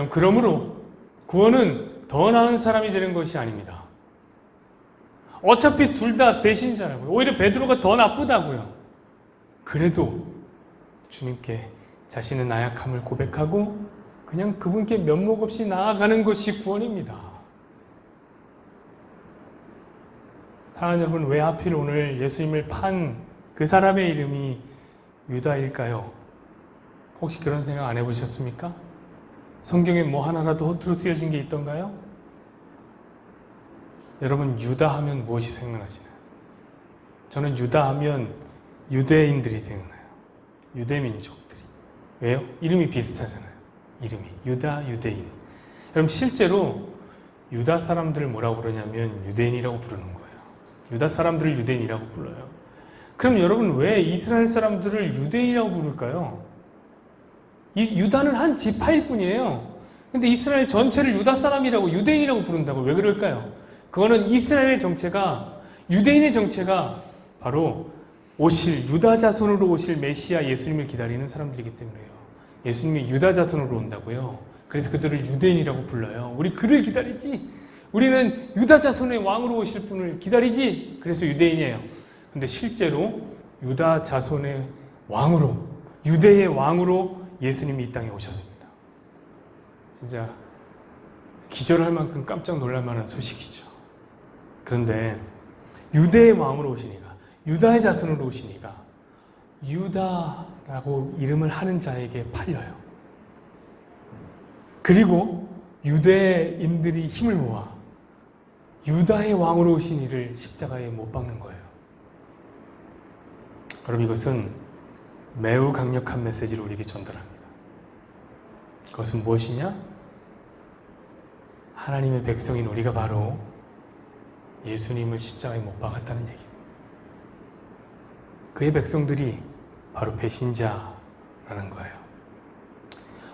B: 그러므로 구원은 더 나은 사람이 되는 것이 아닙니다. 어차피 둘 다 배신자라고요. 오히려 베드로가 더 나쁘다고요. 그래도 주님께 자신의 나약함을 고백하고 그냥 그분께 면목 없이 나아가는 것이 구원입니다. 사랑하는 여러분, 왜 하필 오늘 예수님을 판 그 사람의 이름이 유다일까요? 혹시 그런 생각 안 해보셨습니까? 성경에 뭐 하나라도 허투루 쓰여진 게 있던가요? 여러분, 유다 하면 무엇이 생각나시나요? 저는 유다 하면 유대인들이 생각나요. 유대민족들이. 왜요? 이름이 비슷하잖아요. 이름이 유다, 유대인. 여러분, 실제로 유다 사람들을 뭐라고 그러냐면 유대인이라고 부르는 거예요. 유다 사람들을 유대인이라고 불러요. 그럼 여러분, 왜 이스라엘 사람들을 유대인이라고 부를까요? 유다는 한 지파일 뿐이에요. 근데 이스라엘 전체를 유다 사람이라고, 유대인이라고 부른다고. 왜 그럴까요? 그거는 이스라엘의 정체가, 유대인의 정체가 바로 오실, 유다 자손으로 오실 메시아 예수님을 기다리는 사람들이기 때문에요. 예수님이 유다 자손으로 온다고요. 그래서 그들을 유대인이라고 불러요. 우리 그를 기다리지. 우리는 유다 자손의 왕으로 오실 분을 기다리지. 그래서 유대인이에요. 근데 실제로 유다 자손의 왕으로, 유대의 왕으로 예수님이 이 땅에 오셨습니다. 진짜 기절할 만큼 깜짝 놀랄 만한 소식이죠. 그런데 유대의 왕으로 오시니까, 유다의 자손으로 오시니까 유다라고 이름을 하는 자에게 팔려요. 그리고 유대인들이 힘을 모아 유다의 왕으로 오신 이를 십자가에 못 박는 거예요. 그럼 이것은 매우 강력한 메시지를 우리에게 전달합니다. 그것은 무엇이냐? 하나님의 백성인 우리가 바로 예수님을 십자가에 못 박았다는 얘기입니다. 그의 백성들이 바로 배신자라는 거예요.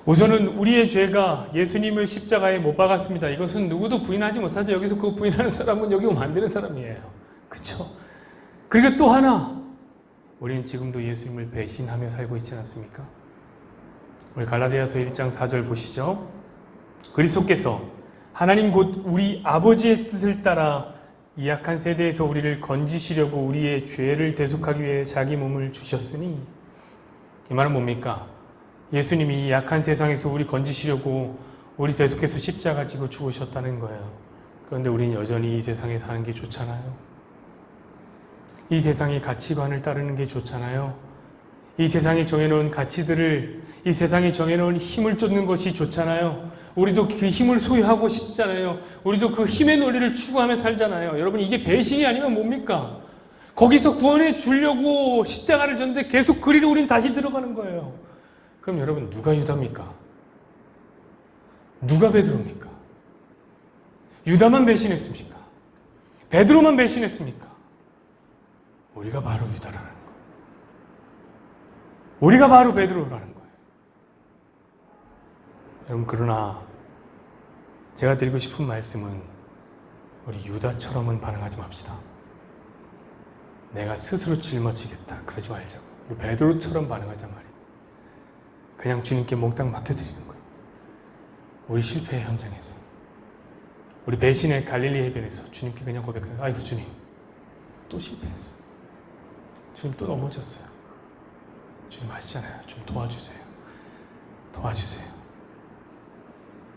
B: 우선은 우리의 죄가 예수님을 십자가에 못 박았습니다. 이것은 누구도 부인하지 못하죠. 여기서 그거 부인하는 사람은 여기 오면 안 되는 사람이에요. 그렇죠? 그리고 또 하나, 우리는 지금도 예수님을 배신하며 살고 있지 않습니까? 우리 갈라디아서 1장 4절 보시죠. 그리스도께서 하나님 곧 우리 아버지의 뜻을 따라 이 약한 세대에서 우리를 건지시려고 우리의 죄를 대속하기 위해 자기 몸을 주셨으니, 이 말은 뭡니까? 예수님이 이 약한 세상에서 우리 건지시려고 우리 대속해서 십자가 지고 죽으셨다는 거예요. 그런데 우리는 여전히 이 세상에 사는 게 좋잖아요. 이 세상의 가치관을 따르는 게 좋잖아요. 이 세상이 정해놓은 가치들을, 이 세상이 정해놓은 힘을 쫓는 것이 좋잖아요. 우리도 그 힘을 소유하고 싶잖아요. 우리도 그 힘의 논리를 추구하며 살잖아요. 여러분, 이게 배신이 아니면 뭡니까? 거기서 구원해 주려고 십자가를 졌는데 계속 그리로 우린 다시 들어가는 거예요. 그럼 여러분, 누가 유다입니까? 누가 베드로입니까? 유다만 배신했습니까? 베드로만 배신했습니까? 우리가 바로 유다라는 거예요. 우리가 바로 베드로라는 거예요. 여러분, 그러나 제가 드리고 싶은 말씀은 우리 유다처럼은 반응하지 맙시다. 내가 스스로 짊어지겠다, 그러지 말자고. 우리 베드로처럼 반응하자 말이에요. 그냥 주님께 몽땅 맡겨드리는 거예요. 우리 실패의 현장에서, 우리 배신의 갈릴리 해변에서 주님께 그냥 고백해요. 아이고 주님, 또 실패했어요. 주님 또 넘어졌어요. 주님 아시잖아요. 좀 도와주세요. 도와주세요.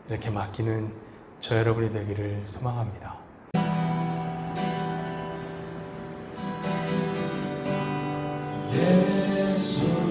B: 이렇게 맡기는 저 여러분이 되기를 소망합니다.
C: 예수